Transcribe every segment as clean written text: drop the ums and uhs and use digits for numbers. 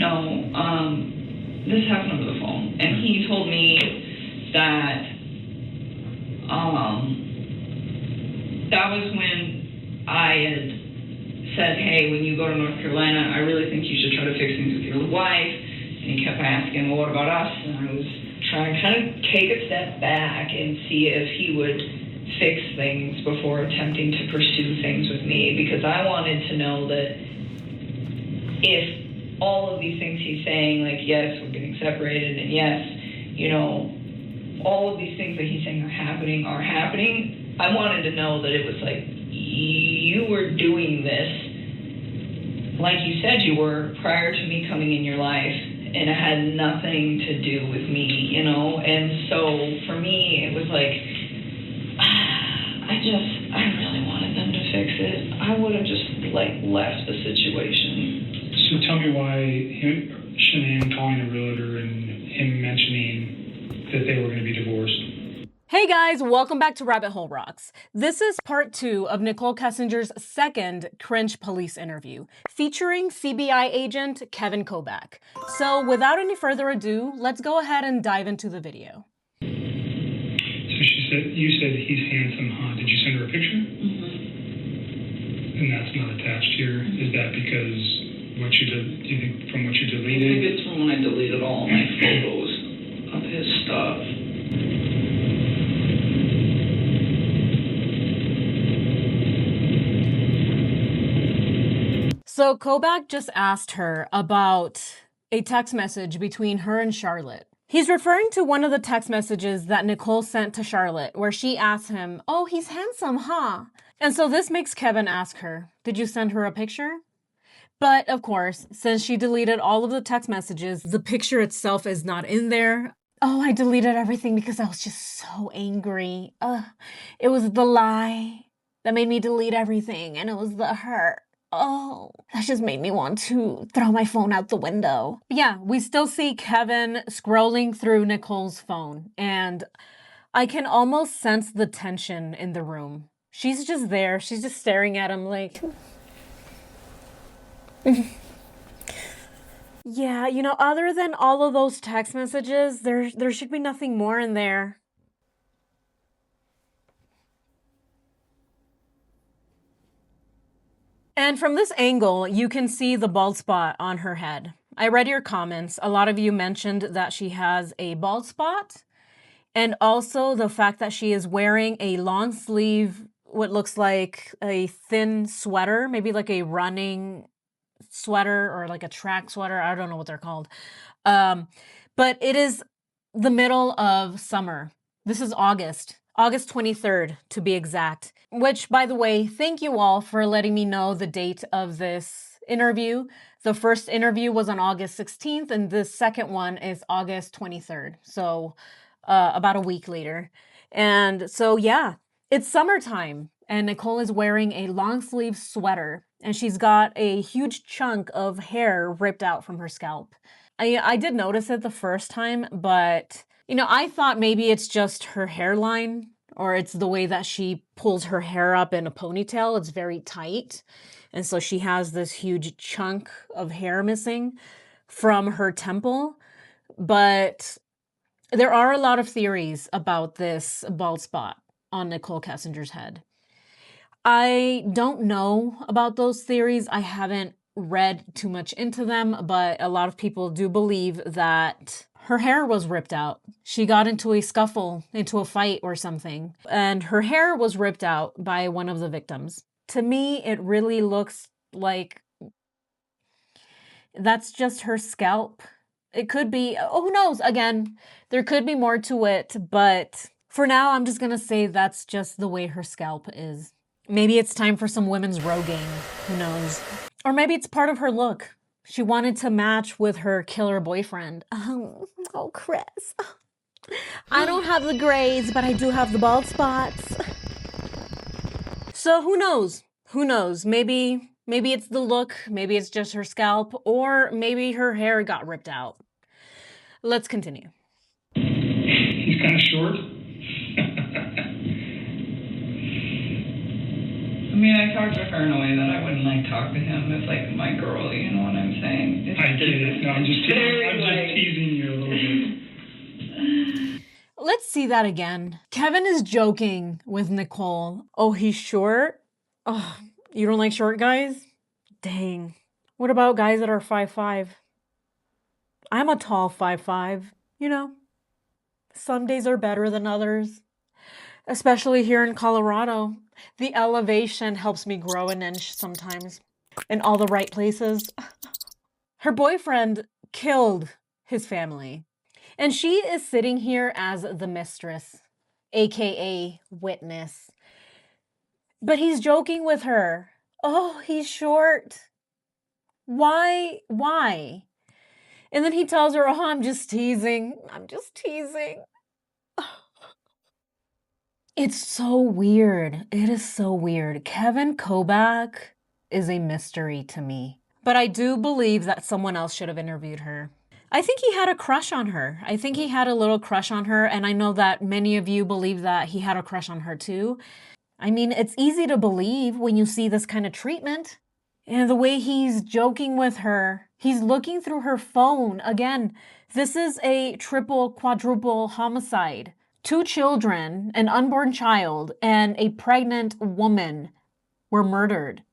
No, this happened over the phone, and he told me that that was when I had said, hey, when you go to North Carolina, I really think you should try to fix things with your wife. And he kept asking, well, what about us? And I was trying to kind of take a step back and see if he would fix things before attempting to pursue things with me, because I wanted to know that if all of these things he's saying, like, yes, we're getting separated, and yes, you know, all of these things that he's saying are happening, I wanted to know that it was like, you were doing this like you said you were prior to me coming in your life, and it had nothing to do with me, you know? And so for me, it was like, I really wanted them to fix it. I would have just, like, left the situation. So tell me why Shannan calling a realtor and him mentioning that they were going to be divorced. Hey guys, welcome back to Rabbit Hole Rocks. This is part 2 of Nichol Kessinger's second Cringe police interview, featuring CBI Agent Kevin Koback. So without any further ado, let's go ahead and dive into the video. So you said he's handsome, huh? Did you send her a picture? Mm-hmm. And that's not attached here? Is that because do you think from what you deleted? I think it's from when I deleted all my photos of his stuff. So Kobach just asked her about a text message between her and Charlotte. He's referring to one of the text messages that Nichol sent to Charlotte, where she asked him, oh, he's handsome, huh? And so this makes Kevin ask her, did you send her a picture? But of course, since she deleted all of the text messages, the picture itself is not in there. Oh, I deleted everything because I was just so angry. It was the lie that made me delete everything, and it was the hurt. Oh, that just made me want to throw my phone out the window. But yeah, we still see Kevin scrolling through Nichol's phone, and I can almost sense the tension in the room. She's just there. She's just staring at him like... Yeah, you know, other than all of those text messages, there should be nothing more in there. And from this angle, you can see the bald spot on her head. I read your comments. A lot of you mentioned that she has a bald spot, and also the fact that she is wearing a long sleeve, what looks like a thin sweater, maybe like a running sweater or like a track sweater. I don't know what they're called. But it is the middle of summer. This is August 23rd to be exact, which, by the way, thank you all for letting me know the date of this interview. The first interview was on August 16th and the second one is August 23rd. So about a week later. And so, yeah, it's summertime and Nichol is wearing a long sleeve sweater and she's got a huge chunk of hair ripped out from her scalp. I did notice it the first time, but you know, I thought maybe it's just her hairline or it's the way that she pulls her hair up in a ponytail. It's very tight. And so she has this huge chunk of hair missing from her temple. But there are a lot of theories about this bald spot on Nichol Kessinger's head. I don't know about those theories. I haven't read too much into them, but a lot of people do believe that her hair was ripped out. She got into a scuffle, into a fight or something, and her hair was ripped out by one of the victims. To me, it really looks like that's just her scalp. It could be, oh, who knows? Again, there could be more to it, but for now, I'm just gonna say that's just the way her scalp is. Maybe it's time for some women's Rogaine, who knows? Or maybe it's part of her look. She wanted to match with her killer boyfriend. Oh, Chris. I don't have the grays, but I do have the bald spots. So who knows? Who knows? Maybe it's the look, maybe it's just her scalp, or maybe her hair got ripped out. Let's continue. He's kind of short. I mean, I talked to her in a way that I wouldn't like talk to him as like my girl, you know what I'm saying? I get it. No, I'm just Very, teasing you a little bit. Let's see that again. Kevin is joking with Nichol. Oh, he's short? Oh, you don't like short guys? Dang. What about guys that are 5'5"? I'm a tall 5'5", you know. Some days are better than others, especially here in Colorado. The elevation helps me grow an inch sometimes in all the right places. Her boyfriend killed his family, and she is sitting here as the mistress, aka witness. But he's joking with her. Oh, he's short. Why? And then he tells her, oh, I'm just teasing. I'm just teasing. It's so weird. It is so weird. Kevin Kobach is a mystery to me. But I do believe that someone else should have interviewed her. I think he had a crush on her. I think he had a little crush on her, and I know that many of you believe that he had a crush on her too. I mean, it's easy to believe when you see this kind of treatment. And the way he's joking with her, he's looking through her phone. Again, this is a triple, quadruple homicide. 2 children, an unborn child, and a pregnant woman were murdered.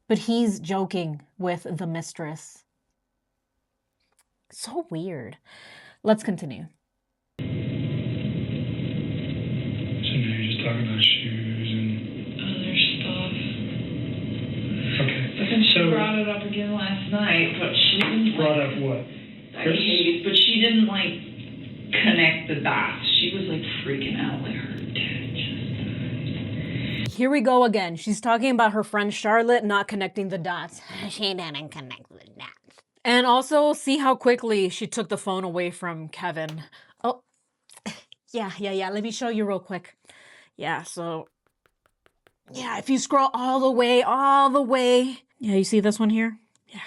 But he's joking with the mistress. So weird. Let's continue. So now you're just talking about shoes and other stuff. okay. But then she brought it up again last night, but she didn't Brought up what? but she didn't like connect the dots. She was like freaking out, like her dad just. Here we go again. She's talking about her friend Charlotte not connecting the dots. She didn't connect the dots. And also, see how quickly she took the phone away from Kevin. Oh, yeah. Let me show you real quick. Yeah, so, yeah, if you scroll all the way. Yeah, you see this one here? Yeah.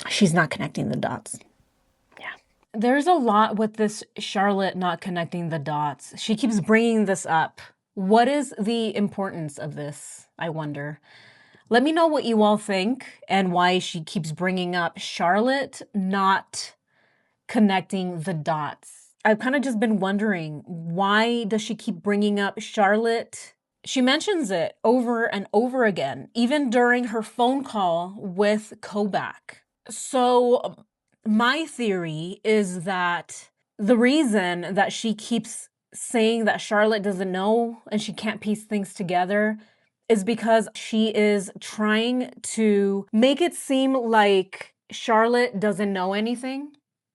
She's not connecting the dots. Yeah. There's a lot with this Charlotte not connecting the dots. She keeps bringing this up. What is the importance of this, I wonder? Let me know what you all think and why she keeps bringing up Charlotte not connecting the dots. I've kind of just been wondering, why does she keep bringing up Charlotte? She mentions it over and over again, even during her phone call with Kobach. So my theory is that the reason that she keeps saying that Charlotte doesn't know and she can't piece things together is because she is trying to make it seem like Charlotte doesn't know anything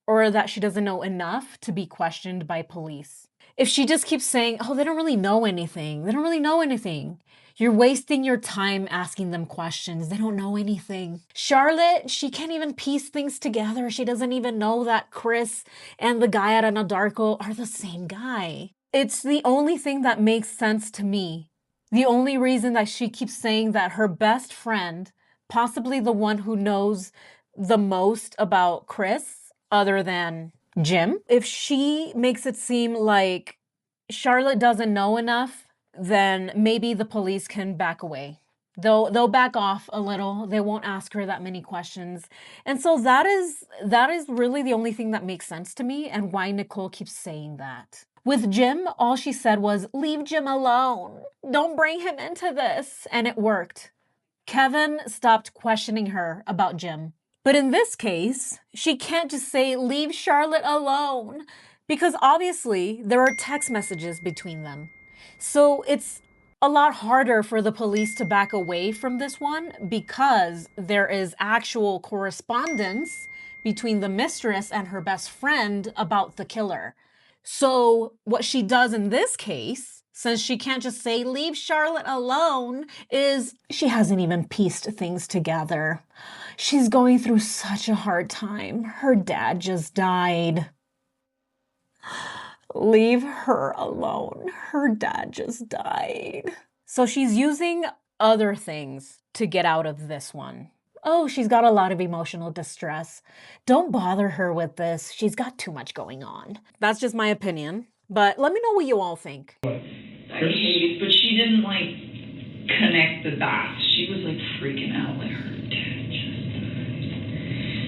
or that she doesn't know enough to be questioned by police. If she just keeps saying, oh, they don't really know anything. They don't really know anything. You're wasting your time asking them questions. They don't know anything. Charlotte, she can't even piece things together. She doesn't even know that Chris and the guy at Anadarko are the same guy. It's the only thing that makes sense to me. The only reason that she keeps saying that her best friend, possibly the one who knows the most about Chris, other than Jim, if she makes it seem like Charlotte doesn't know enough, then maybe the police can back away. They'll back off a little. They won't ask her that many questions. And so that is really the only thing that makes sense to me and why Nichol keeps saying that. With Jim, all she said was, leave Jim alone. Don't bring him into this. And it worked. Kevin stopped questioning her about Jim. But in this case, she can't just say, leave Charlotte alone, because obviously there are text messages between them. So it's a lot harder for the police to back away from this one because there is actual correspondence between the mistress and her best friend about the killer. So what she does in this case, since she can't just say, leave Charlotte alone, is she hasn't even pieced things together. She's going through such a hard time. Her dad just died. Leave her alone. Her dad just died. So she's using other things to get out of this one. Oh, she's got a lot of emotional distress. Don't bother her with this. She's got too much going on. That's just my opinion. But let me know what you all think. I hate it, but she didn't like connect the dots. She was like freaking out, like her dad just died.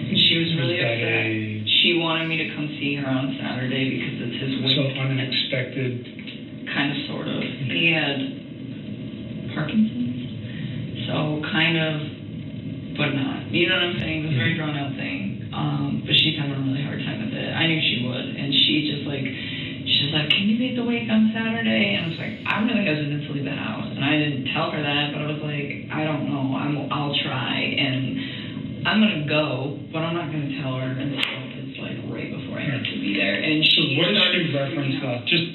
And she was really upset. She wanted me to come see her on Saturday because it's his week. So unexpected. Kind of, sort of. He had Parkinson's. So kind of, but not. You know what I'm saying? It was a very drawn out thing. But she's having a really hard time with it. I knew she would. And she's like, can you make the wake on Saturday? And I was like, I'm really hesitant to leave the house. And I didn't tell her that, but I was like, I don't know. I'll try. And I'm going to go, but I'm not going to tell her until it's like right before I have to be there. And she what did she reference though? Just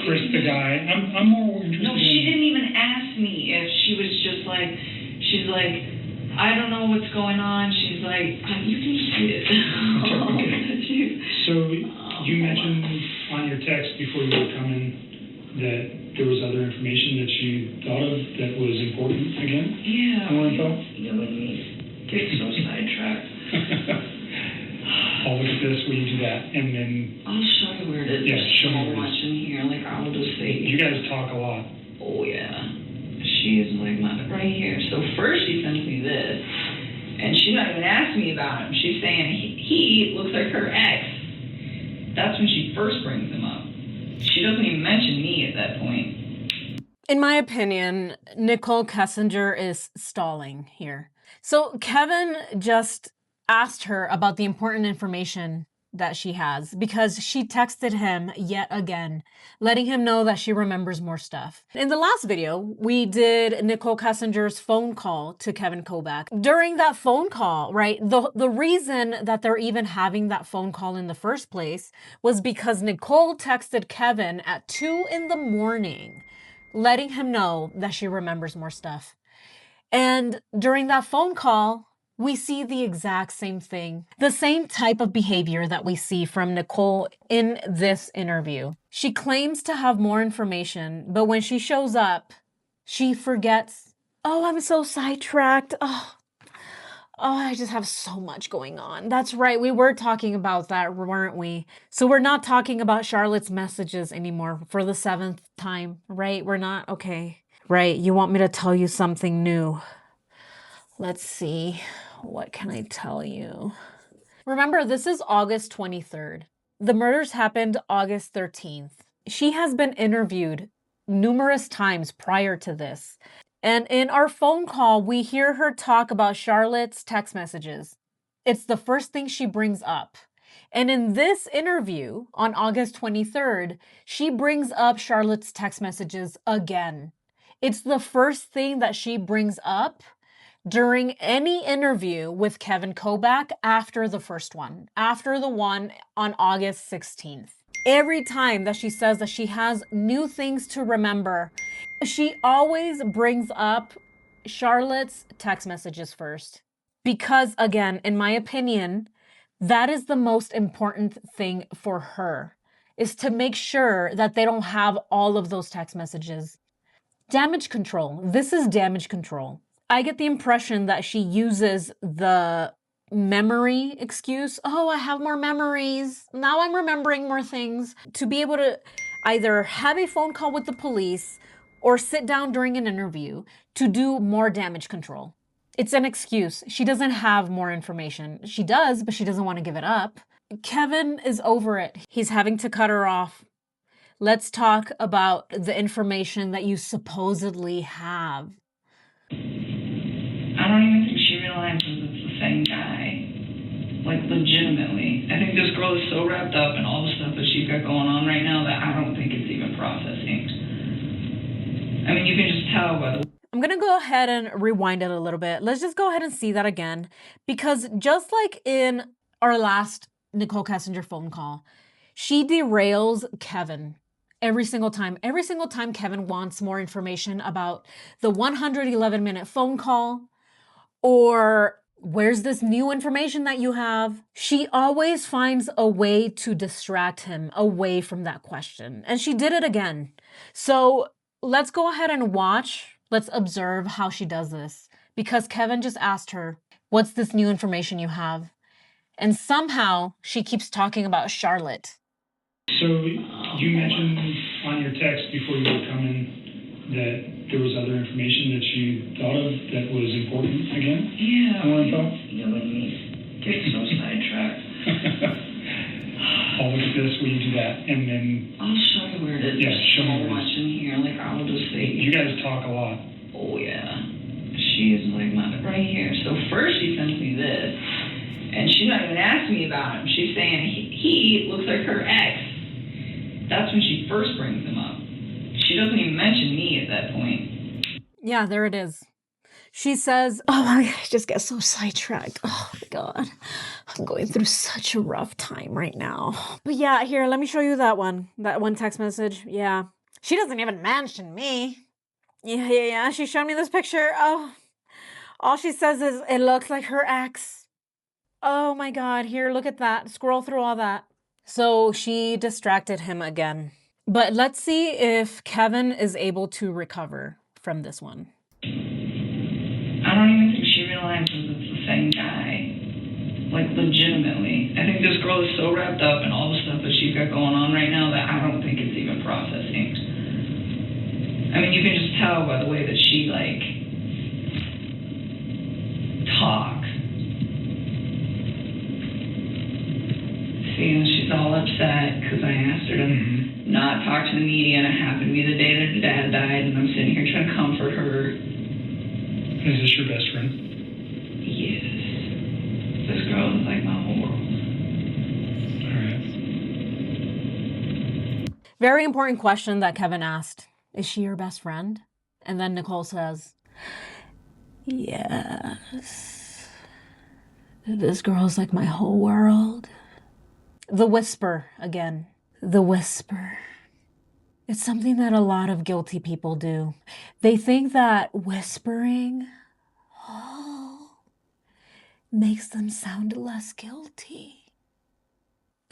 Chris the guy. I'm more interested. No, she didn't even ask me if she was just like, she's like, I don't know what's going on. She's like, you can just read it. Okay. So you mentioned on your text before you were coming that there was other information that you thought of that was important again? Yeah. More info? You know, let me get so sidetracked. I'll look at this, will you do that? And then... I'll show you where it is. Yeah, show me so where it much is. in here. Like, I'll just say... You guys talk a lot. Oh, yeah. She is like right here. So first she sends me this, and she's not even asking me about him. She's saying he looks like her ex. That's when she first brings him up. She doesn't even mention me at that point. In my opinion, Nichol Kessinger is stalling here. So Kevin just asked her about the important information that she has because she texted him yet again, letting him know that she remembers more stuff. In the last video, we did Nichol Kessinger's phone call to Kevin Kobach. During that phone call, right, the reason that they're even having that phone call in the first place was because Nichol texted Kevin at 2 in the morning, letting him know that she remembers more stuff. And during that phone call, we see the exact same thing, the same type of behavior that we see from Nichol in this interview. She claims to have more information, but when she shows up, she forgets, oh, I'm so sidetracked. Oh, I just have so much going on. That's right, we were talking about that, weren't we? So we're not talking about Charlotte's messages anymore for the 7th time, right? We're not, okay. Right, you want me to tell you something new. Let's see. What can I tell you? Remember, this is August 23rd. The murders happened August 13th. She has been interviewed numerous times prior to this. And in our phone call, we hear her talk about Charlotte's text messages. It's the first thing she brings up. And in this interview on August 23rd, she brings up Charlotte's text messages again. It's the first thing that she brings up during any interview with Kevin Kobach after the first one, after the one on August 16th. Every time that she says that she has new things to remember, she always brings up Charlotte's text messages first. Because again, in my opinion, that is the most important thing for her, is to make sure that they don't have all of those text messages. Damage control. This is damage control. I get the impression that she uses the memory excuse. Oh, I have more memories. Now I'm remembering more things, to be able to either have a phone call with the police or sit down during an interview to do more damage control. It's an excuse. She doesn't have more information. She does, but she doesn't want to give it up. Kevin is over it. He's having to cut her off. Let's talk about the information that you supposedly have. I don't even think she realizes it's the same guy. Like, legitimately. I think this girl is so wrapped up in all the stuff that she's got going on right now that I don't think it's even processing. I mean, you can just tell by the... I'm going to go ahead and rewind it a little bit. Let's just go ahead and see that again. Because just like in our last Nichol Kessinger phone call, she derails Kevin. Every single time Kevin wants more information about the 111-minute phone call, or where's this new information that you have? She always finds a way to distract him away from that question. And she did it again. So let's go ahead and watch. Let's observe how she does this. Because Kevin just asked her, what's this new information you have? And somehow she keeps talking about Charlotte. So you mentioned on your text before you were coming that there was other information that you thought of that was important again? Yeah. More info? You know, let me get so sidetracked. I'll look at this, will you do that? And then... I'll show you where it is. Yeah, There's show so me where it much is. in here. Like, I will just say... You guys talk a lot. Oh, yeah. She is like right here. So first she sends me this. And she's not even asking me about him. She's saying he looks like her ex. That's when she first brings him up. She doesn't even mention me at that point. Yeah, there it is. She says, oh my God, I just get so sidetracked. Oh my God. I'm going through such a rough time right now. But yeah, here, let me show you that one text message. Yeah. She doesn't even mention me. Yeah. She showed me this picture. Oh, all she says is, it looks like her ex. Oh my God, here, look at that. Scroll through all that. So she distracted him again. But let's see if Kevin is able to recover from this one. I don't even think she realizes it's the same guy. Like, legitimately. I think this girl is so wrapped up in all the stuff that she's got going on right now that I don't think it's even processing. I mean, you can just tell by the way that she, like, talks. See, and she's all upset because I asked her to not talk to the media, and it happened to be the day that her dad died, and I'm sitting here trying to comfort her. Is this your best friend? Yes. This girl is like my whole world. All right. Very important question that Kevin asked. Is she your best friend? And then Nichol says, yes. This girl's like my whole world. The whisper again. The whisper. It's something that a lot of guilty people do. They think that whispering makes them sound less guilty.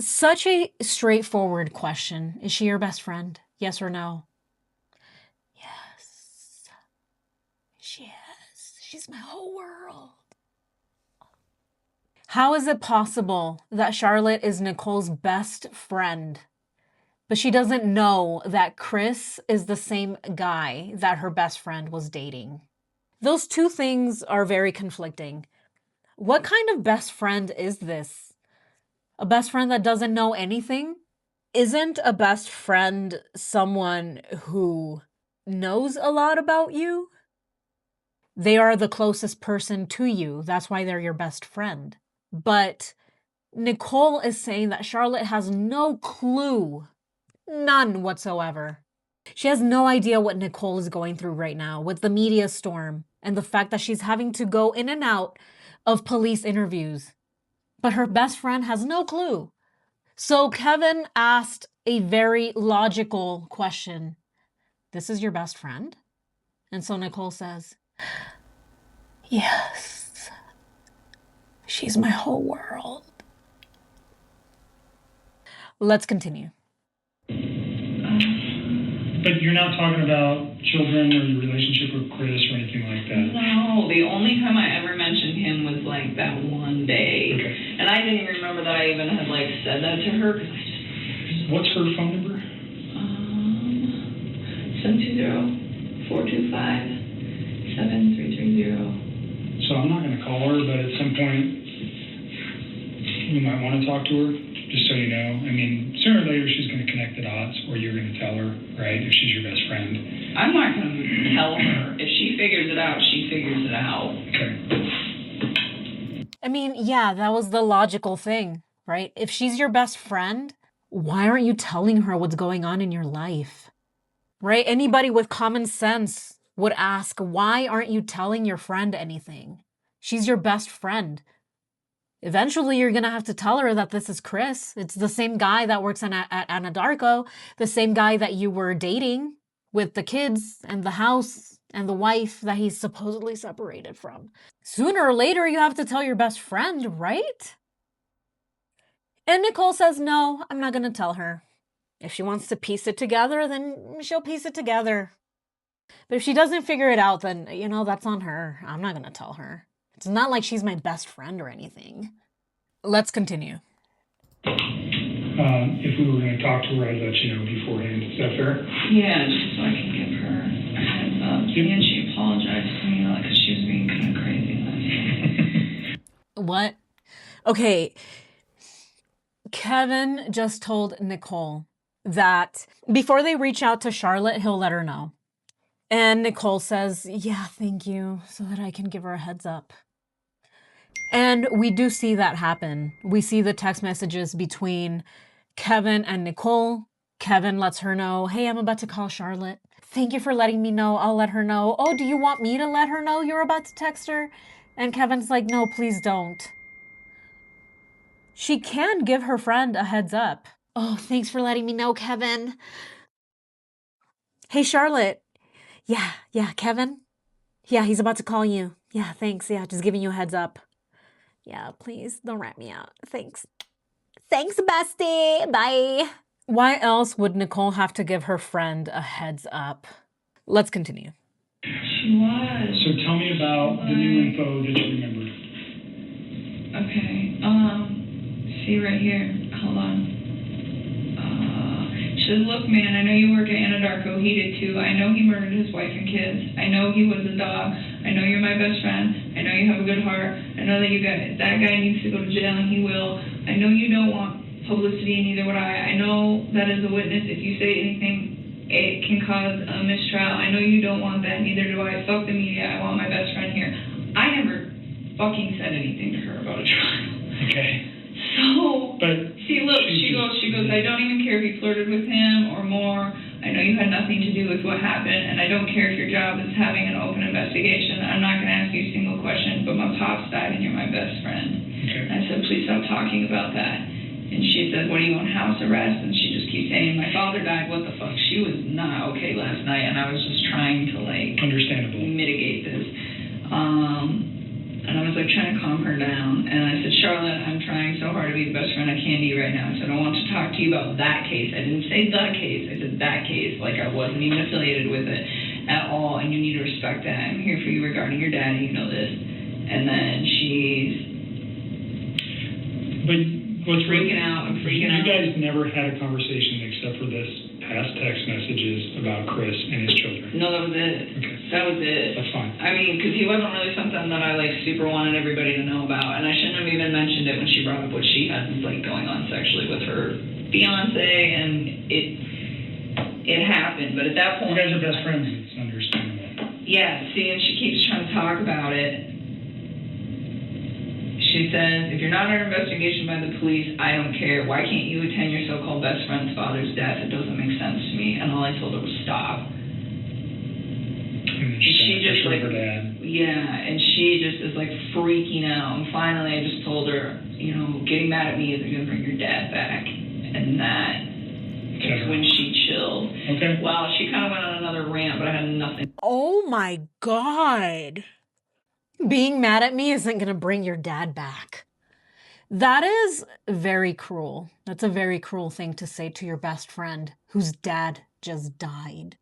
Such a straightforward question. Is she your best friend? Yes or no? Yes. She is. She's my whole world. How is it possible that Charlotte is Nicole's best friend, but she doesn't know that Chris is the same guy that her best friend was dating? Those two things are very conflicting. What kind of best friend is this? A best friend that doesn't know anything? Isn't a best friend someone who knows a lot about you? They are the closest person to you. That's why they're your best friend. But Nichol is saying that Charlotte has no clue. None whatsoever. She has no idea what Nichol is going through right now with the media storm and the fact that she's having to go in and out of police interviews. But her best friend has no clue. So Kevin asked a very logical question. This is your best friend? And so Nichol says, yes. She's my whole world. Let's continue. But you're not talking about children or your relationship with Chris or anything like that? No, the only time I ever mentioned him was like that one day. Okay. And I didn't even remember that I even had like said that to her because I just... What's her phone number? 720-425-7330. So I'm not going to call her, but at some point you might want to talk to her, just so you know. I mean, sooner or later she's going to connect the dots, or you're going to tell her, right, if she's your best friend. I'm not going to tell her. If she figures it out, she figures it out. Okay. I mean, yeah, that was the logical thing, right? If she's your best friend, why aren't you telling her what's going on in your life? Right? Anybody with common sense would ask, why aren't you telling your friend anything? She's your best friend. Eventually, you're going to have to tell her that this is Chris. It's the same guy that works at Anadarko, the same guy that you were dating with the kids and the house and the wife that he's supposedly separated from. Sooner or later, you have to tell your best friend, right? And Nichol says, no, I'm not going to tell her. If she wants to piece it together, then she'll piece it together. But if she doesn't figure it out, then, you know, that's on her. I'm not going to tell her. It's not like she's my best friend or anything. Let's continue. If we were going to talk to her, I'd let you know beforehand. Is that fair? Yeah, just so I can give her a heads up. And she apologized to me, because she was being kind of crazy last night. What? Okay. Kevin just told Nichol that before they reach out to Charlotte, he'll let her know. And Nichol says, yeah, thank you, so that I can give her a heads up. And we do see that happen. We see the text messages between Kevin and Nichol. Kevin lets her know, hey, I'm about to call Charlotte. Thank you for letting me know. I'll let her know. Oh, do you want me to let her know you're about to text her? And Kevin's like, no, please don't. She can give her friend a heads up. Oh, thanks for letting me know, Kevin. Hey, Charlotte. Yeah, Kevin? Yeah, he's about to call you. Yeah, thanks. Yeah, just giving you a heads up. Yeah, please don't rat me out. Thanks. Thanks, bestie. Bye. Why else would Nichol have to give her friend a heads up? Let's continue. She was. So tell me about the new info that you remember. Okay. See right here. Hold on. She says, look, man, I know you work at Anadarko. He did too. I know he murdered his wife and kids. I know he was a dog. I know you're my best friend. I know you have a good heart. I know that that guy needs to go to jail, and he will. I know you don't want publicity, and neither would I. I know that as a witness, if you say anything, it can cause a mistrial. I know you don't want that, neither do I. Fuck the media. I want my best friend here. I never fucking said anything to her about a trial. Okay. So, but see, look, she goes, I don't even care if you flirted with him or more. I know you had nothing to do with what happened, and I don't care if your job is having an open investigation. I'm not going to ask you a single question, but my pops died and you're my best friend. Okay. And I said, please stop talking about that. And she said, what are you on house arrest? And she just keeps saying, my father died, what the fuck? She was not okay last night, and I was just trying to, like, understandable, mitigate this. And I was like trying to calm her down. And I said, Charlotte, I'm trying so hard to be the best friend I can be right now. I said, I want to talk to you about that case. I didn't say the case. I said that case. Like I wasn't even affiliated with it at all. And you need to respect that. I'm here for you regarding your dad. You know this. And then But what's freaking out. I'm freaking out. You guys never had a conversation except for this past text messages about Chris and his children. No, that was it. Okay. That was it. That's fine. I mean, because he wasn't really something that I, like, super wanted everybody to know about. And I shouldn't have even mentioned it when she brought up what she had, like, going on sexually with her fiance. And it happened. But at that point... You guys are best friends. It's understandable. Yeah, see, and she keeps trying to talk about it. She says, if you're not under investigation by the police, I don't care. Why can't you attend your so-called best friend's father's death? It doesn't make sense to me. And all I told her was stop. And she just like, her dad. Yeah, and she just is like freaking out. And finally, I just told her, you know, getting mad at me isn't going to bring your dad back. And that is when she chilled. Okay. Well, she kind of went on another rant, but I had nothing. Oh my God. Being mad at me isn't going to bring your dad back. That is very cruel. That's a very cruel thing to say to your best friend whose dad just died.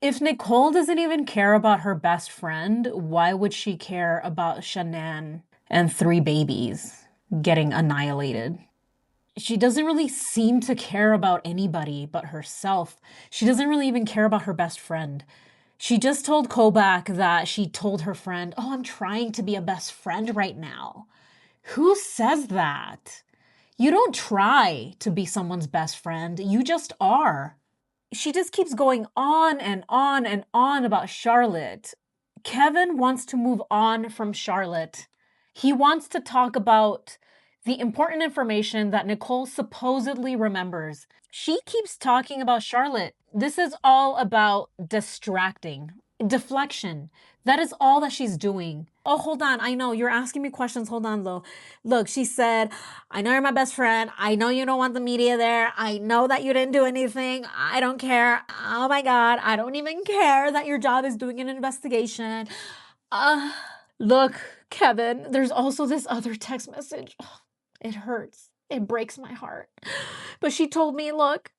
If Nichol doesn't even care about her best friend, why would she care about Shannan and 3 babies getting annihilated? She doesn't really seem to care about anybody but herself. She doesn't really even care about her best friend. She just told Kobach that she told her friend, oh, I'm trying to be a best friend right now. Who says that? You don't try to be someone's best friend. You just are. She just keeps going on and on and on about Charlotte. Kevin wants to move on from Charlotte. He wants to talk about the important information that Nichol supposedly remembers. She keeps talking about Charlotte. This is all about distracting, deflection. That is all that she's doing. Oh, hold on. I know you're asking me questions. Hold on, though. Look, she said, I know you're my best friend. I know you don't want the media there. I know that you didn't do anything. I don't care. Oh my God. I don't even care that your job is doing an investigation. Look, Kevin, there's also this other text message. It hurts. It breaks my heart. But she told me, look,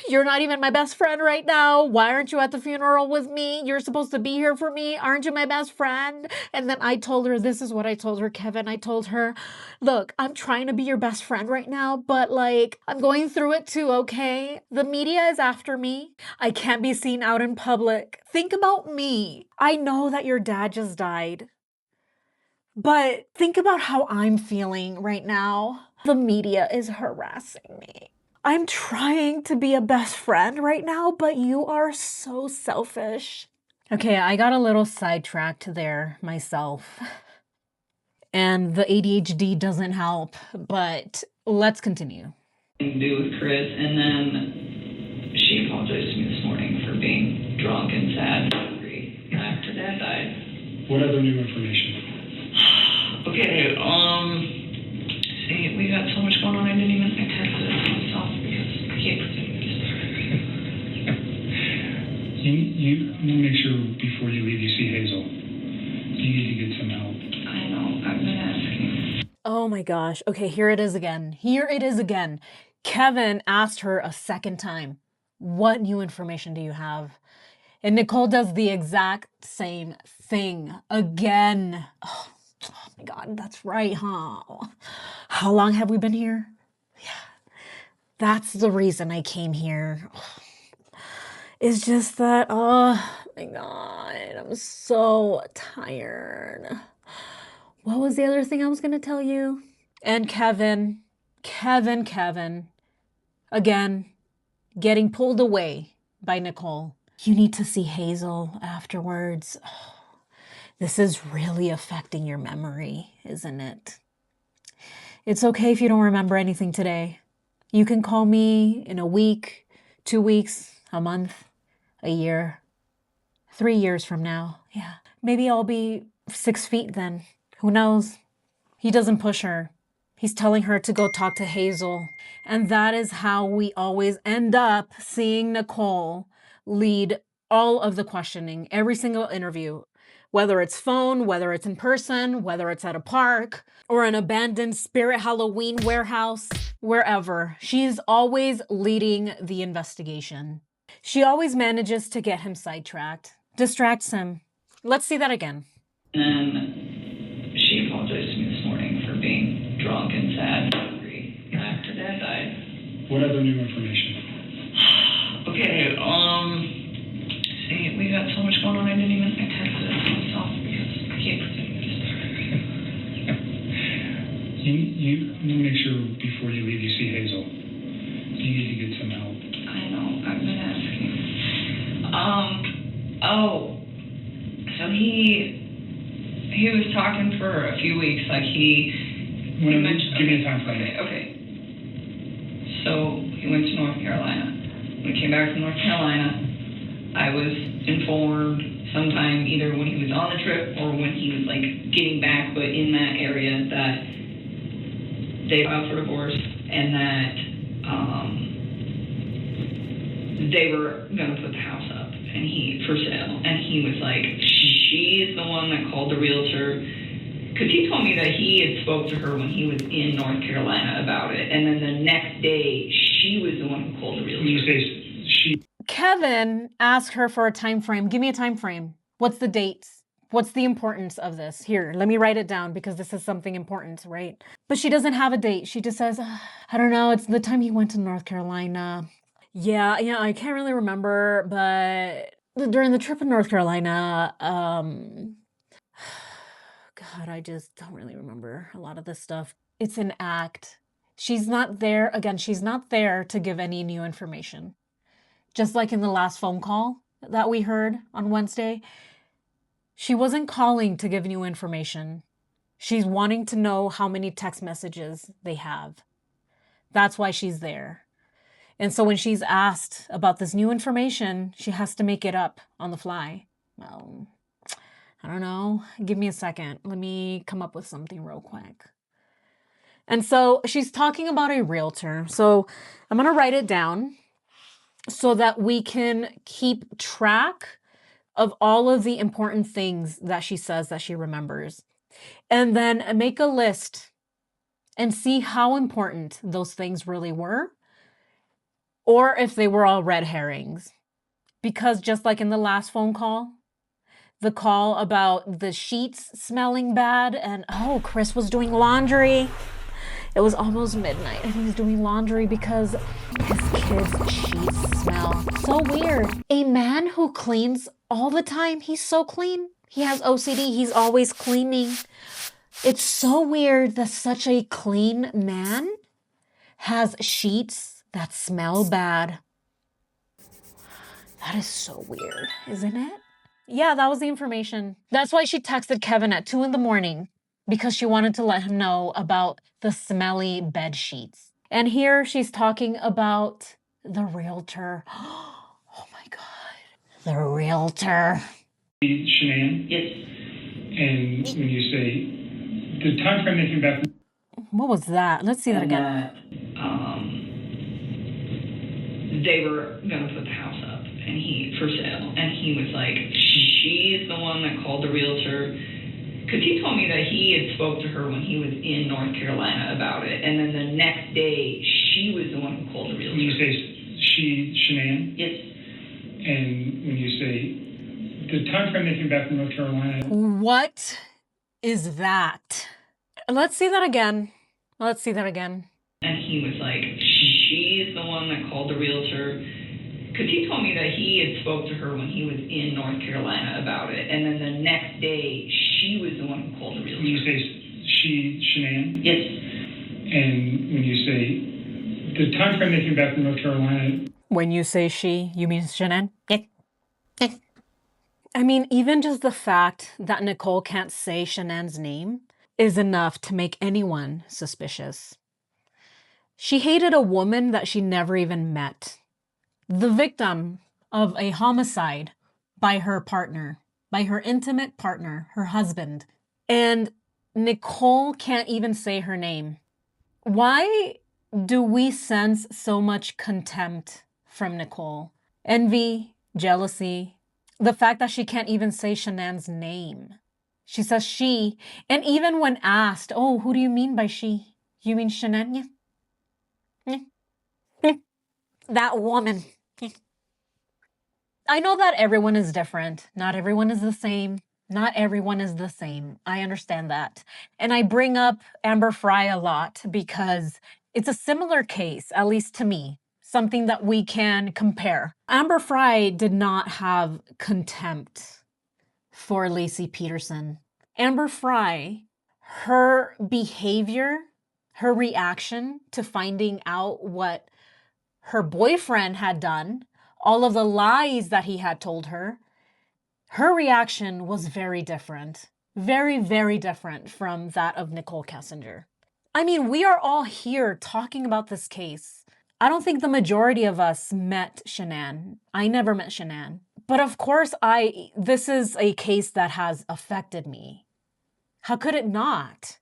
you're not even my best friend right now. Why aren't you at the funeral with me? You're supposed to be here for me. Aren't you my best friend? And then I told her, this is what I told her, Kevin. I told her, look, I'm trying to be your best friend right now, but like, I'm going through it too, okay? The media is after me. I can't be seen out in public. Think about me. I know that your dad just died. But think about how I'm feeling right now. The media is harassing me. I'm trying to be a best friend right now, but you are so selfish. Okay, I got a little sidetracked there myself. And the ADHD doesn't help, but let's continue. To do with Chris, and then she apologized to me this morning for being drunk and sad and angry after Dad died. What other new information? Okay, see, we got so much going on, I didn't even think to myself because I can't pretend to You make sure before you leave you see Hazel. You need to get some help. I know, I've been asking. Oh my gosh. Okay, here it is again. Here it is again. Kevin asked her a second time, what new information do you have? And Nichol does the exact same thing again. Oh my God, that's right, huh? How long have we been here? Yeah, that's the reason I came here. It's just that, oh my God, I'm so tired. What was the other thing I was going to tell you? And Kevin, again, getting pulled away by Nichol. You need to see Hazel afterwards. Oh, this is really affecting your memory, isn't it? It's okay if you don't remember anything today. You can call me in a week, 2 weeks, a month, a year, 3 years from now. Yeah, maybe I'll be 6 feet then. Who knows? He doesn't push her. He's telling her to go talk to Hazel. And that is how we always end up seeing Nichol lead all of the questioning, every single interview, whether it's phone, whether it's in person, whether it's at a park or an abandoned Spirit Halloween warehouse, wherever. She's always leading the investigation. She always manages to get him sidetracked, distracts him. Let's see that again. And she apologized to me this morning for being drunk and sad and angry after Dad died. What other new information? Okay, see, we got so much going on, I didn't even think to myself because I can't pretend to You make sure before you leave you see Hazel. You need to get some help. I know, I've been asking. So he was talking for a few weeks, like he mentioned. Give me a time frame. Okay. So he went to North Carolina. When he came back from North Carolina, I was informed sometime either when he was on the trip or when he was like getting back, but in that area, that they filed for divorce and that they were gonna put the house up and for sale, and he was like, she's the one that called the realtor, because he told me that he had spoke to her when he was in North Carolina about it, and then the next day she was the one who called the realtor. When you say she, Kevin asked her for a time frame. Give me a time frame. What's the dates? What's the importance of this? Here, let me write it down because this is something important, right? But she doesn't have a date. She just says, I don't know, it's the time he went to North Carolina. Yeah, I can't really remember, but during the trip in North Carolina, God, I just don't really remember a lot of this stuff. It's an act. She's not there. Again, she's not there to give any new information. Just like in the last phone call that we heard on Wednesday, she wasn't calling to give new information. She's wanting to know how many text messages they have. That's why she's there. And so when she's asked about this new information, she has to make it up on the fly. Well, I don't know. Give me a second. Let me come up with something real quick. And so she's talking about a realtor. So I'm going to write it down so that we can keep track of all of the important things that she says that she remembers. And then make a list and see how important those things really were, or if they were all red herrings. Because just like in the last phone call, the call about the sheets smelling bad and, oh, Chris was doing laundry. It was almost midnight and he's doing laundry because his kids' sheets smell so weird. A man who cleans all the time, he's so clean. He has OCD, he's always cleaning. It's so weird that such a clean man has sheets that smell bad. That is so weird, isn't it? Yeah, that was the information. That's why she texted Kevin at 2 in the morning, because she wanted to let him know about the smelly bed sheets. And here she's talking about the realtor. Oh my God. The realtor. Shannan? Yes. And when you say the time frame they came back. What was that? Let's see that And again. they were gonna put the house up for sale, and he was like, she's the one that called the realtor, because he told me that he had spoke to her when he was in North Carolina about it, and then the next day she was the one who called the realtor. When you say she, Shannan? Yes. And when you say the time frame they came back from North Carolina. What is that? Let's see that again. Let's see that again. And he was like, she's the one that called the realtor, because he told me that he had spoke to her when he was in North Carolina about it, and then the next day she was the one who called the realtor. When you say she, Shannan? Yes. And when you say the time frame they came back from North Carolina. When you say she, you mean Shannan? I mean, even just the fact that Nichol can't say Shannan's name is enough to make anyone suspicious. She hated a woman that she never even met. The victim of a homicide by her partner, by her intimate partner, her husband. And Nichol can't even say her name. Why do we sense so much contempt from Nichol? Envy, jealousy, the fact that she can't even say Shannan's name. She says she, and even when asked, oh, who do you mean by she? You mean Shannan? That woman. I know that everyone is different. Not everyone is the same. Not everyone is the same. I understand that. And I bring up Amber Fry a lot because it's a similar case, at least to me, something that we can compare. Amber Fry did not have contempt for Laci Peterson. Amber Fry, her behavior, her reaction to finding out what her boyfriend had done, all of the lies that he had told her, her reaction was very different. Very, very different from that of Nichol Kessinger. I mean, we are all here talking about this case. I don't think the majority of us met Shannan. I never met Shannan. But of course, this is a case that has affected me. How could it not?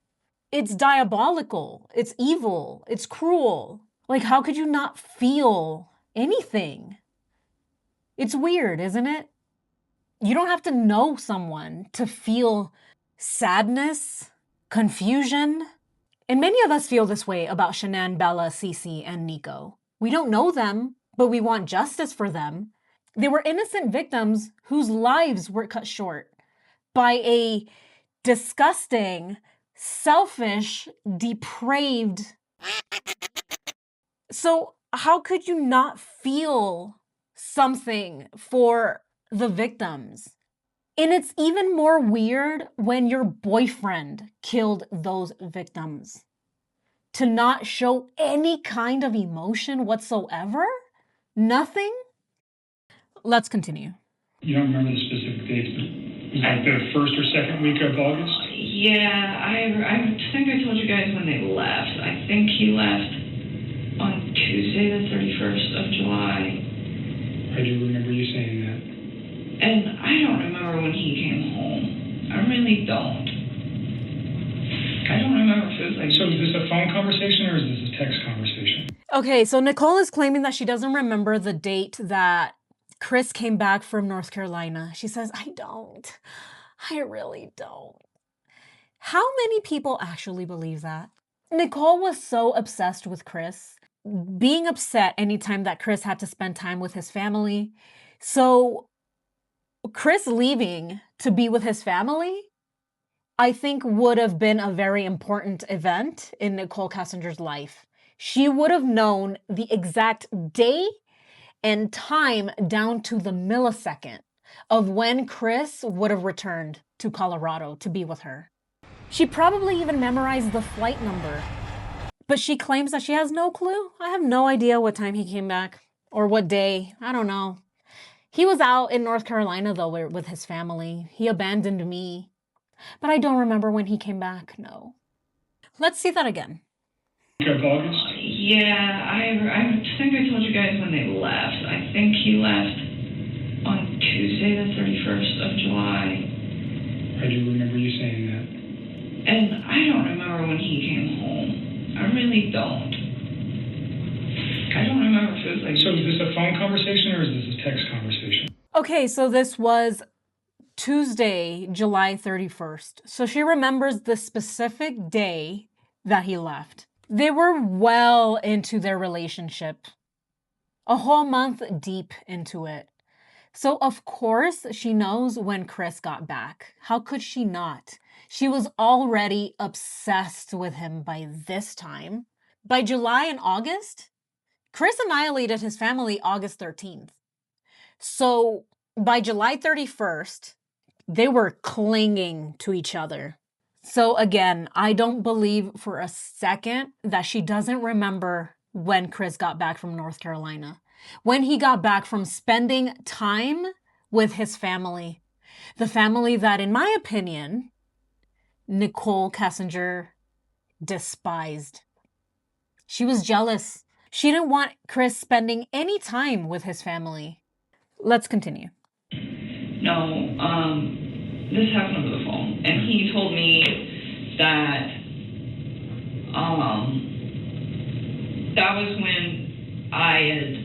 It's diabolical. It's evil. It's cruel. Like, how could you not feel anything? It's weird, isn't it? You don't have to know someone to feel sadness, confusion. And many of us feel this way about Shannan, Bella, Cece, and Nico. We don't know them, but we want justice for them. They were innocent victims whose lives were cut short by a disgusting, selfish, depraved. So how could you not feel something for the victims? And it's even more weird when your boyfriend killed those victims. To not show any kind of emotion whatsoever? Nothing? Let's continue. You don't remember the specific dates, but it was like the first or second week of August? Yeah, I think I told you guys when they left. I think he left on Tuesday the 31st of July. I do remember you saying that. And I don't remember when he came home. I really don't. I don't remember if it was like... So is this a phone conversation or is this a text conversation? Okay, so Nichol is claiming that she doesn't remember the date that Chris came back from North Carolina. She says, I don't. I really don't. How many people actually believe that? Nichol was so obsessed with Chris, being upset anytime that Chris had to spend time with his family. So Chris leaving to be with his family, I think would have been a very important event in Nichol Kessinger's life. She would have known the exact day and time down to the millisecond of when Chris would have returned to Colorado to be with her. She probably even memorized the flight number. But she claims that she has no clue. I have no idea what time he came back or what day. I don't know. He was out in North Carolina, though, with his family. He abandoned me. But I don't remember when he came back, no. Let's see that again. Of August? Yeah, I think I told you guys when they left. I think he left on Tuesday the 31st of July. I do remember you saying that. And I don't remember when he came home. I really don't. I don't remember if it was like... So is this a phone conversation or is this a text conversation? Okay, so this was Tuesday, July 31st. So she remembers the specific day that he left. They were well into their relationship, a whole month deep into it. So of course she knows when Chris got back. How could she not? She was already obsessed with him by this time. By July and August, Chris annihilated his family August 13th. So by July 31st, they were clinging to each other. So again, I don't believe for a second that she doesn't remember when Chris got back from North Carolina. When he got back from spending time with his family. The family that, in my opinion, Nichol Kessinger despised. She was jealous. She didn't want Chris spending any time with his family. Let's continue. No, this happened over the phone, and he told me that that was when I had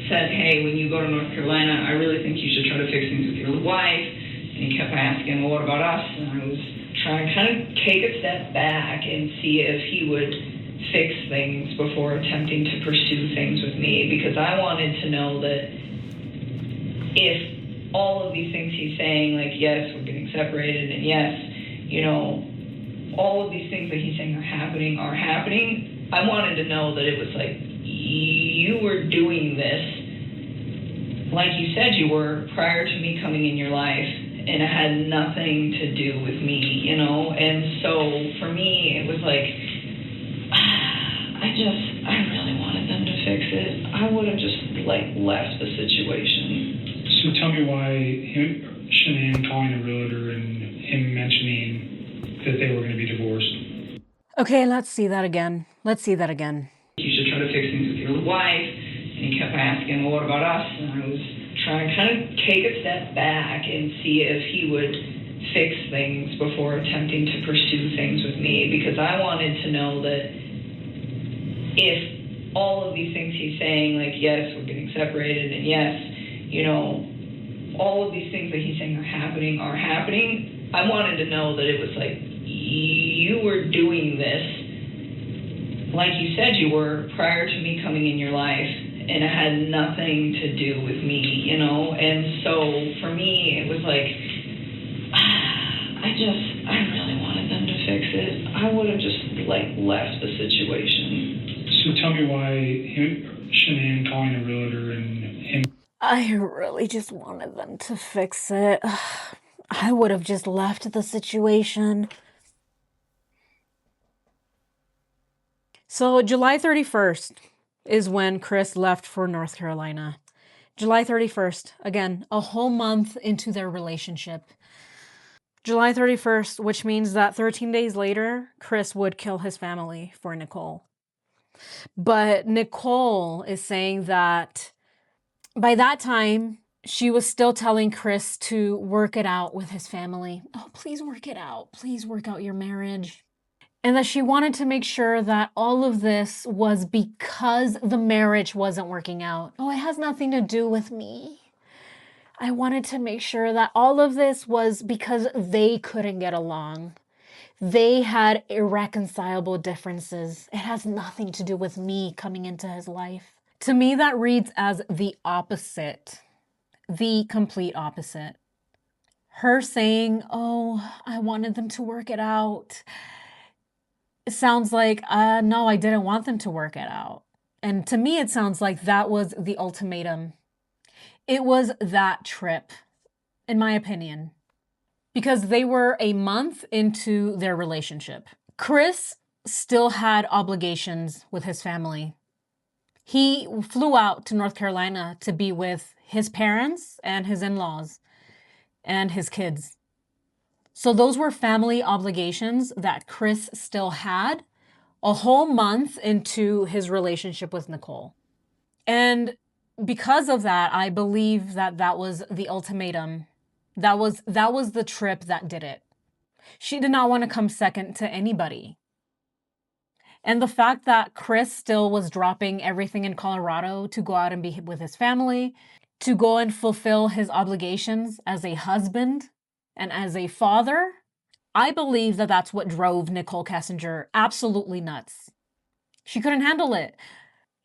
said, hey, when you go to North Carolina, I really think you should try to fix things with your wife. And he kept asking, well, what about us? And I was trying to kind of take a step back and see if he would fix things before attempting to pursue things with me, because I wanted to know that if all of these things he's saying, like, yes, we're getting separated, and yes, you know, all of these things that he's saying are happening, I wanted to know that it was like, you were doing this like you said you were prior to me coming in your life, and it had nothing to do with me, you know? And so for me, it was like, I really wanted them to fix it. I would have just, like, left the situation. So tell me why Shannan calling a realtor and him mentioning that they were going to be divorced. Okay, let's see that again. You should try to fix things with your wife. And he kept asking, well, what about us? And I was trying to kind of take a step back and see if he would fix things before attempting to pursue things with me, because I wanted to know that if all of these things he's saying, like, yes, we're getting separated, and yes, you know, all of these things that he's saying are happening, I wanted to know that it was like, you were doing this like you said you were prior to me coming in your life, and it had nothing to do with me, you know? And so for me, it was like, I really wanted them to fix it. I would have just, like, left the situation. So tell me why Shannan calling a realtor and him... I really just wanted them to fix it. I would have just left the situation. So July 31st is when Chris left for North Carolina. July 31st, again, a whole month into their relationship. July 31st, which means that 13 days later, Chris would kill his family for Nichol. But Nichol is saying that by that time, she was still telling Chris to work it out with his family. Oh, please work it out. Please work out your marriage. And that she wanted to make sure that all of this was because the marriage wasn't working out. Oh, it has nothing to do with me. I wanted to make sure that all of this was because they couldn't get along. They had irreconcilable differences. It has nothing to do with me coming into his life. To me, that reads as the opposite, the complete opposite. Her saying, oh, I wanted them to work it out. It sounds like, no, I didn't want them to work it out. And to me, it sounds like that was the ultimatum. It was that trip, in my opinion. because they were a month into their relationship. Chris still had obligations with his family. He flew out to North Carolina to be with his parents and his in-laws and his kids. So those were family obligations that Chris still had a whole month into his relationship with Nichol. And because of that, I believe that that was the ultimatum. That was the trip that did it. She did not want to come second to anybody. And the fact that Chris still was dropping everything in Colorado to go out and be with his family, to go and fulfill his obligations as a husband and as a father, I believe that that's what drove Nichol Kessinger absolutely nuts. She couldn't handle it.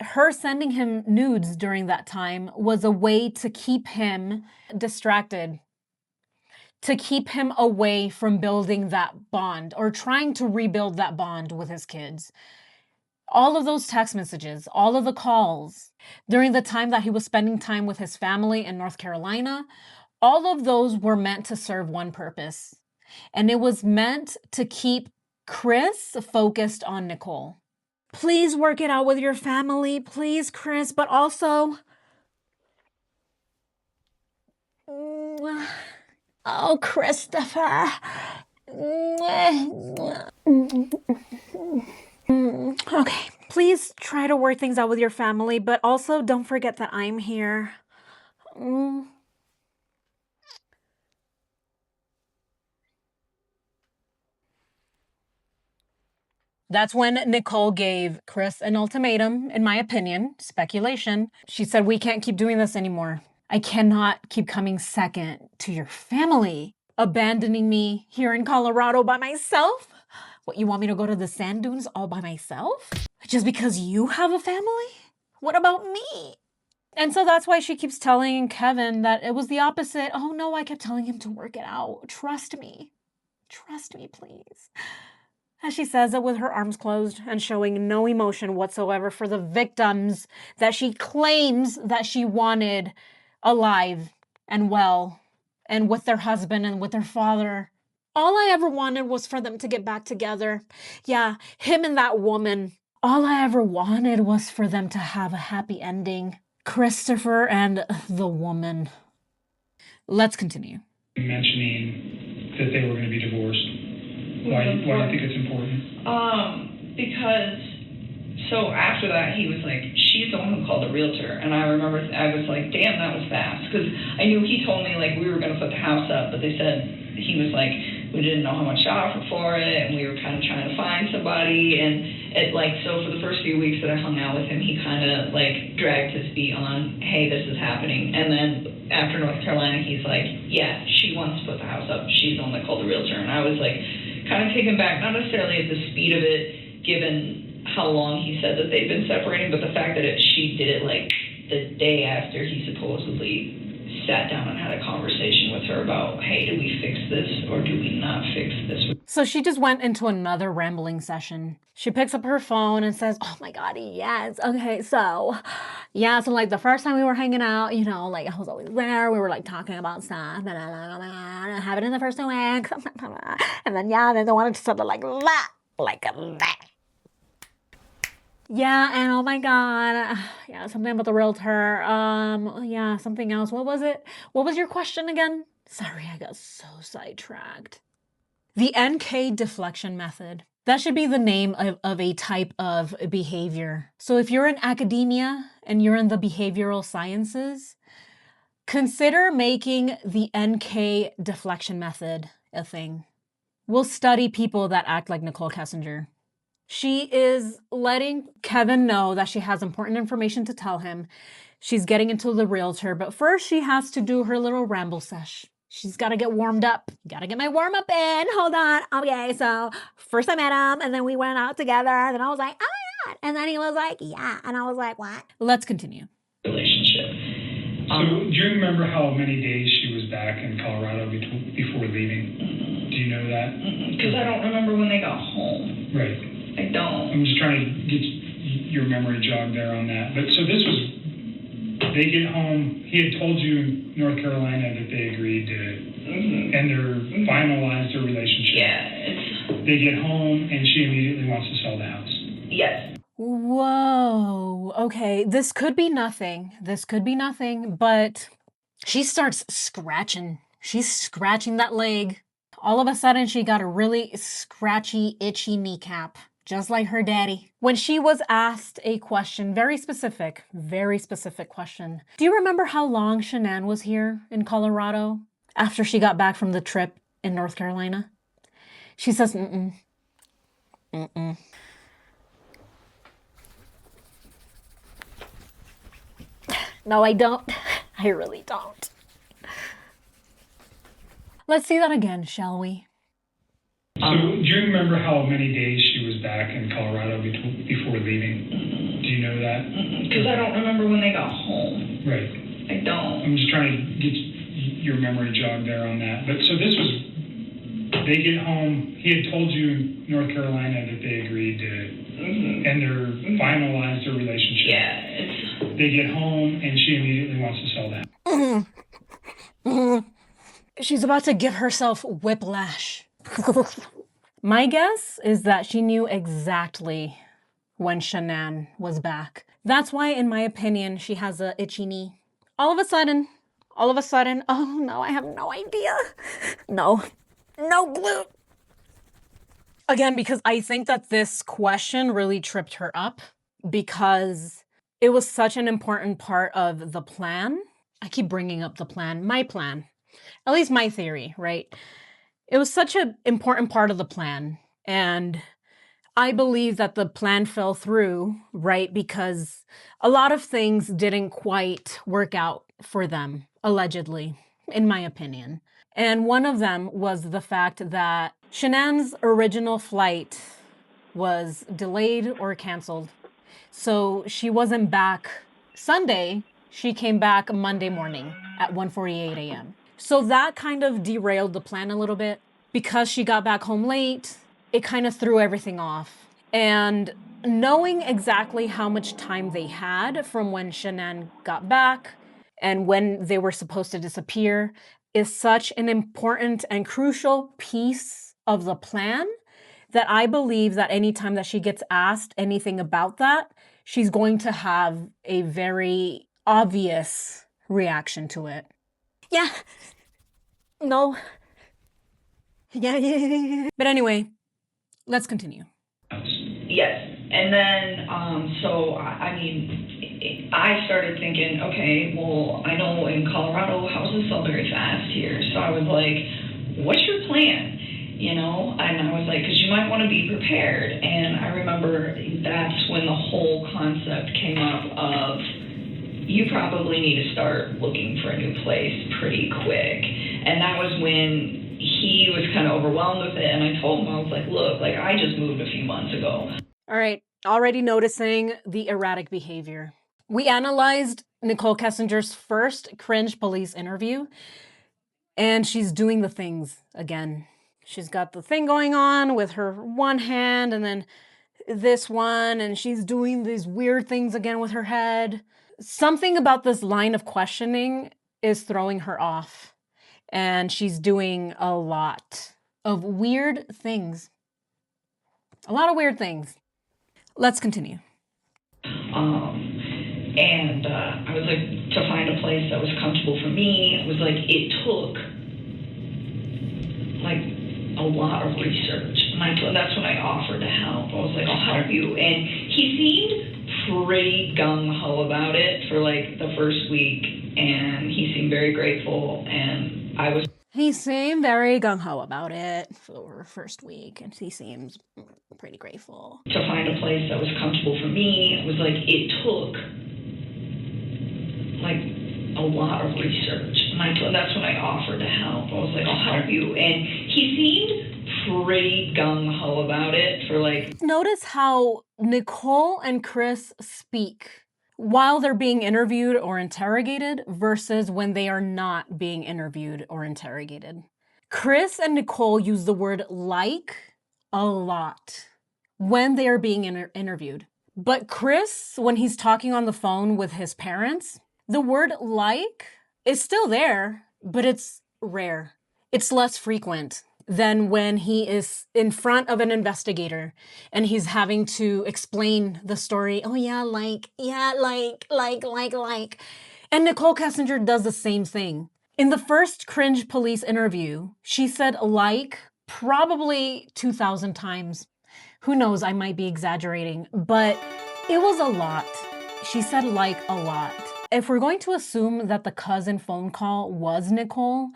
Her sending him nudes during that time was a way to keep him distracted, to keep him away from building that bond or trying to rebuild that bond with his kids. All of those text messages, all of the calls during the time that he was spending time with his family in North Carolina, all of those were meant to serve one purpose. And it was meant to keep Chris focused on Nichol. Please work it out with your family, please, Chris, but also... Oh, Christopher. Okay, please try to work things out with your family, but also don't forget that I'm here. That's when Nichol gave Chris an ultimatum, in my opinion, speculation. She said, we can't keep doing this anymore. I cannot keep coming second to your family, abandoning me here in Colorado by myself. What, you want me to go to the sand dunes all by myself? Just because you have a family? What about me? And so that's why she keeps telling Kevin that it was the opposite. Oh no, I kept telling him to work it out. Trust me. Trust me, please. As she says it with her arms closed and showing no emotion whatsoever for the victims that she claims that she wanted alive and well and with their husband and with their father. All I ever wanted was for them to get back together. Yeah, him and that woman. All I ever wanted was for them to have a happy ending. Christopher and the woman. Let's continue. Mentioning that they were going to be divorced. Why do you think it's important? Because, so after that, he was like, she's the one who called the realtor. And I remember, I was like, damn, that was fast. Because I knew he told me, like, we were going to put the house up. But they said, he was like, we didn't know how much to offer for it. And we were kind of trying to find somebody. And it, like, so for the first few weeks that I hung out with him, he kind of, like, dragged his feet on, hey, this is happening. And then after North Carolina, he's like, yeah, she wants to put the house up. She's the one that called the realtor. And I was like, kind of taken back, not necessarily at the speed of it, given how long he said that they've been separating, but the fact that she did it like the day after he supposedly sat down and had a conversation with her about, hey, do we fix this or do we not fix this? So she just went into another rambling session. She picks up her phone and says, oh my God, yes. Okay, so like the first time we were hanging out, you know, like I was always there. We were like talking about stuff, having in the first 2 weeks. And then, then they wanted to sort of like that. Yeah, and oh my God, yeah, something about the realtor. Yeah, something else. What was it? What was your question again? Sorry, I got so sidetracked. The NK deflection method. That should be the name of a type of behavior. So if you're in academia and you're in the behavioral sciences, consider making the NK deflection method a thing. We'll study people that act like Nichol Kessinger. She is letting Kevin know that she has important information to tell him. She's getting into the realtor, but first she has to do her little ramble sesh. She's got to get warmed up. Got to get my warm up in. Hold on. Okay, so first I met him, and then we went out together, and then I was like, oh my God. And then he was like, yeah. And I was like, what? Let's continue. Relationship. So do you remember how many days she was back in Colorado before leaving? Mm-hmm. Do you know that? Because I don't remember when they got home. Right. I don't. I'm just trying to get your memory jogged there on that. But so this was, they get home, he had told you in North Carolina that they agreed to and they're finalized their relationship. Yeah, they get home and she immediately wants to sell the house. yes. Whoa. Okay, this could be nothing. This could be nothing, but she starts scratching. She's scratching that leg. All of a sudden, she got a really scratchy, itchy kneecap, just like her daddy. When she was asked a question, very specific question. Do you remember how long Shannan was here in Colorado after she got back from the trip in North Carolina? She says, No, I don't. I really don't. Let's see that again, shall we? So, do you remember how many days she was back in Colorado before leaving? Do you know that? Because I don't remember when they got home. Right. I don't. I'm just trying to get your memory jogged there on that. But so this was, they get home, he had told you in North Carolina that they agreed to, and they're finalized their relationship. Yeah, they get home and she immediately wants to sell that. She's about to give herself whiplash. My guess is that she knew exactly when Shannan was back. That's why, in my opinion, she has a itchy knee. All of a sudden, oh no, I have no idea. No clue. Again, because I think that this question really tripped her up because it was such an important part of the plan. I keep bringing up the plan, my plan, at least my theory, right? It was such an important part of the plan. And I believe that the plan fell through, right? Because a lot of things didn't quite work out for them, allegedly, in my opinion. And one of them was the fact that Shannan's original flight was delayed or canceled. So she wasn't back Sunday. She came back Monday morning at 1:48 a.m. So that kind of derailed the plan a little bit. Because she got back home late, it kind of threw everything off. And knowing exactly how much time they had from when Shannan got back and when they were supposed to disappear is such an important and crucial piece of the plan that I believe that anytime that she gets asked anything about that, she's going to have a very obvious reaction to it. Yeah. No. Yeah. But anyway, let's continue. Yes. And then, I started thinking, okay, well, I know in Colorado, houses sell very fast here. So I was like, what's your plan? You know, and I was like, because you might want to be prepared. And I remember that's when the whole concept came up of, you probably need to start looking for a new place pretty quick. And that was when he was kind of overwhelmed with it. And I told him, I was like, look, like I just moved a few months ago. All right. Already noticing the erratic behavior. We analyzed Nichol Kessinger's first cringe police interview, and she's doing the things again. She's got the thing going on with her one hand and then this one, and she's doing these weird things again with her head. Something about this line of questioning is throwing her off, and she's doing a lot of weird things. A lot of weird things. Let's continue. I was like, to find a place that was comfortable for me, it was like, it took like a lot of research. And that's when I offered to help. I was like, I'll help you. And he seemed pretty gung-ho about it for like the first week. And he seemed very grateful. And I was... He seemed very gung-ho about it for first week. And he seems pretty grateful. To find a place that was comfortable for me, it was like, it took like a lot of research. And that's when I offered to help. I was like, I'll help you. And he seemed pretty gung-ho about it for like... Notice how Nichol and Chris speak while they're being interviewed or interrogated versus when they are not being interviewed or interrogated. Chris and Nichol use the word like a lot when they are being interviewed. But Chris, when he's talking on the phone with his parents, the word like is still there, but it's rare. It's less frequent than when he is in front of an investigator and he's having to explain the story. Oh yeah, like. And Nichol Kessinger does the same thing. In the first Cringe police interview, she said like probably 2,000 times. Who knows, I might be exaggerating, but it was a lot. She said like a lot. If we're going to assume that the cousin phone call was Nichol,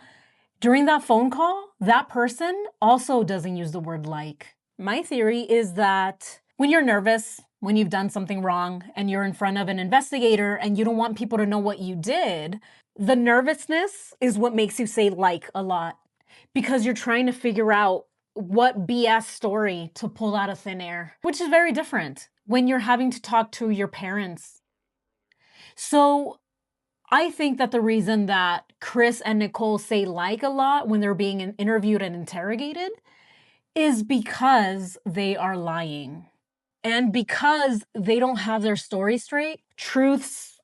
during that phone call, that person also doesn't use the word like. My theory is that when you're nervous, when you've done something wrong and you're in front of an investigator and you don't want people to know what you did, the nervousness is what makes you say like a lot because you're trying to figure out what BS story to pull out of thin air, which is very different when you're having to talk to your parents. So I think that the reason that Chris and Nichol say like a lot when they're being interviewed and interrogated is because they are lying. And because they don't have their story straight, truths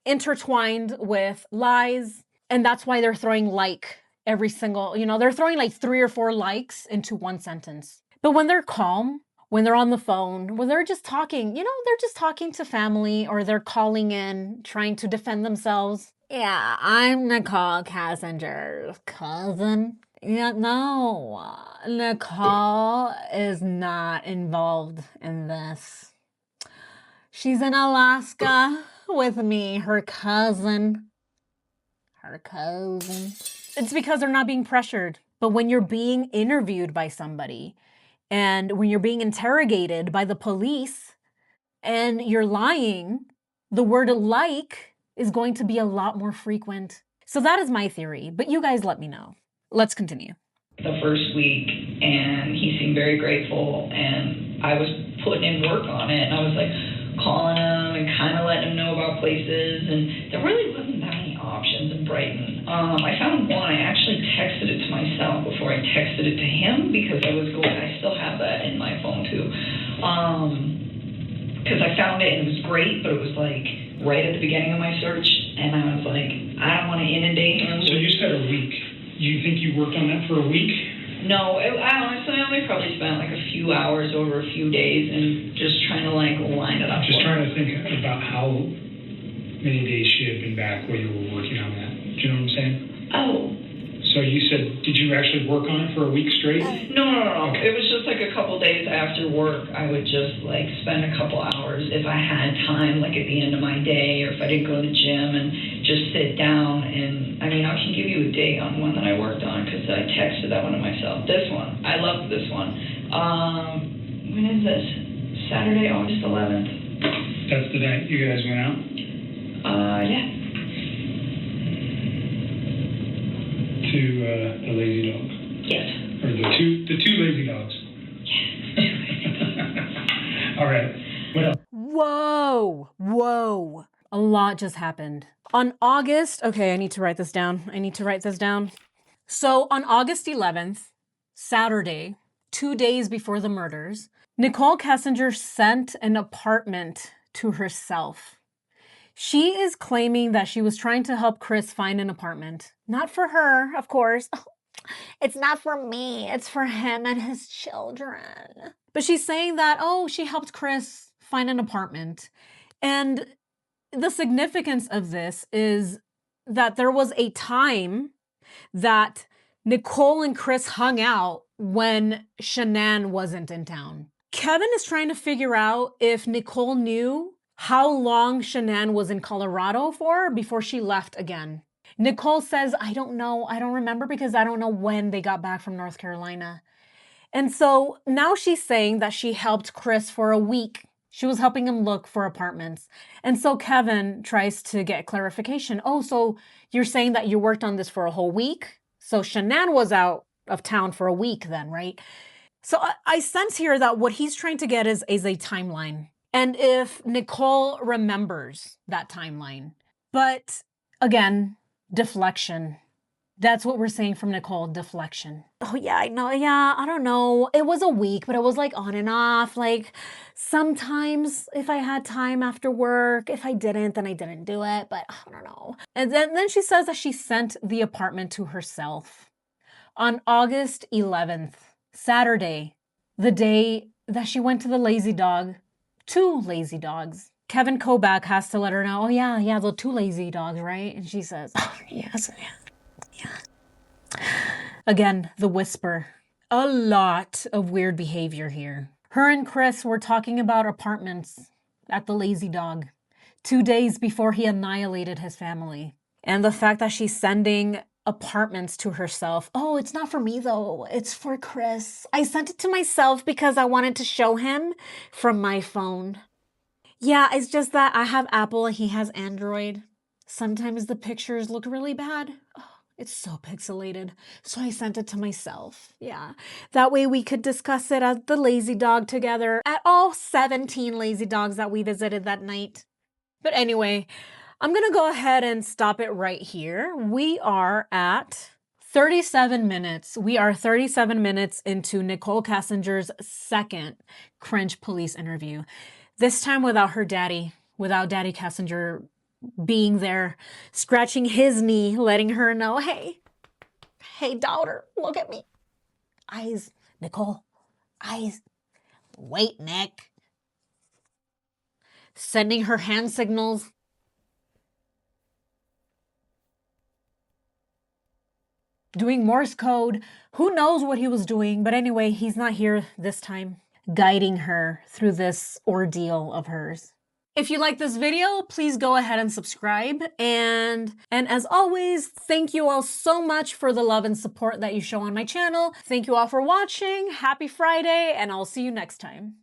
intertwined with lies, and that's why they're throwing like every single, they're throwing like 3 or 4 likes into one sentence. But when they're calm, when they're on the phone, when they're just talking, they're just talking to family or they're calling in, trying to defend themselves. Yeah, I'm Nichol Kessinger's cousin. Yeah, no, Nichol is not involved in this. She's in Alaska with me, her cousin. Her cousin. It's because they're not being pressured. But when you're being interviewed by somebody, and when you're being interrogated by the police and you're lying, the word like is going to be a lot more frequent. So that is my theory, but you guys let me know. Let's continue. The first week, and he seemed very grateful, and I was putting in work on it, and I was like calling him and kind of letting him know about places, and there really wasn't that many options in Brighton. I found one. I actually texted it to myself before I texted it to him because I still have that in my phone too. Because I found it and it was great, but it was like right at the beginning of my search, and I was like, I don't want to inundate him. So you said a week. You think you worked on that for a week? No, I only probably spent like a few hours over a few days and just trying to like line it up. Just trying to think about how many days she had been back while you were working on that. Do you know what I'm saying? Oh. So you said, did you actually work on it for a week straight? No. Okay. It was just like a couple days after work. I would just like spend a couple hours if I had time, like at the end of my day, or if I didn't go to the gym, and just sit down. And I mean, I can give you a date on one that I worked on because I texted that one to myself. This one, I loved this one. When is this? Saturday, August 11th. That's the night you guys went out? Yeah. To the lazy dog. Yes. Or the two lazy dogs. All right. What else? Whoa. A lot just happened. On August, okay, I need to write this down. So on August 11th, Saturday, 2 days before the murders, Nichol Kessinger sent an apartment to herself. She is claiming that she was trying to help Chris find an apartment. Not for her, of course. It's not for me. It's for him and his children. But she's saying that, she helped Chris find an apartment. And the significance of this is that there was a time that Nichol and Chris hung out when Shannan wasn't in town. Kevin is trying to figure out if Nichol knew how long Shannan was in Colorado for before she left again. Nichol says, I don't know. I don't remember because I don't know when they got back from North Carolina. And so now she's saying that she helped Chris for a week. She was helping him look for apartments. And so Kevin tries to get clarification. So you're saying that you worked on this for a whole week? So Shannan was out of town for a week then, right? So I sense here that what he's trying to get is a timeline. And if Nichol remembers that timeline. But again, deflection. That's what we're saying from Nichol, deflection. Oh yeah, I know. Yeah, I don't know. It was a week, but it was like on and off. Like sometimes if I had time after work, if I didn't, then I didn't do it. But I don't know. And then she says that she sent the apartment to herself. On August 11th, Saturday, the day that she went to the lazy dog, 2 lazy dogs. Kevin Kobach has to let her know, oh yeah, the 2 lazy dogs, right? And she says, oh, yes, yeah. Again, the whisper. A lot of weird behavior here. Her and Chris were talking about apartments at the lazy dog 2 days before he annihilated his family. And the fact that she's sending apartments to herself. Oh, it's not for me though. It's for Chris. I sent it to myself because I wanted to show him from my phone. Yeah, it's just that I have Apple and he has Android. Sometimes the pictures look really bad. Oh, it's so pixelated. So I sent it to myself. Yeah. That way we could discuss it at the lazy dog together at all 17 lazy dogs that we visited that night. But anyway, I'm going to go ahead and stop it right here. We are at 37 minutes. We are 37 minutes into Nichol Kessinger's second cringe police interview. This time without her daddy, without Daddy Kessinger being there, scratching his knee, letting her know, hey, daughter, look at me. Eyes, Nichol, eyes. Wait, Nick. Sending her hand signals. Doing Morse code. Who knows what he was doing, but anyway, he's not here this time, guiding her through this ordeal of hers. If you like this video, please go ahead and subscribe. And as always, thank you all so much for the love and support that you show on my channel. Thank you all for watching. Happy Friday, and I'll see you next time.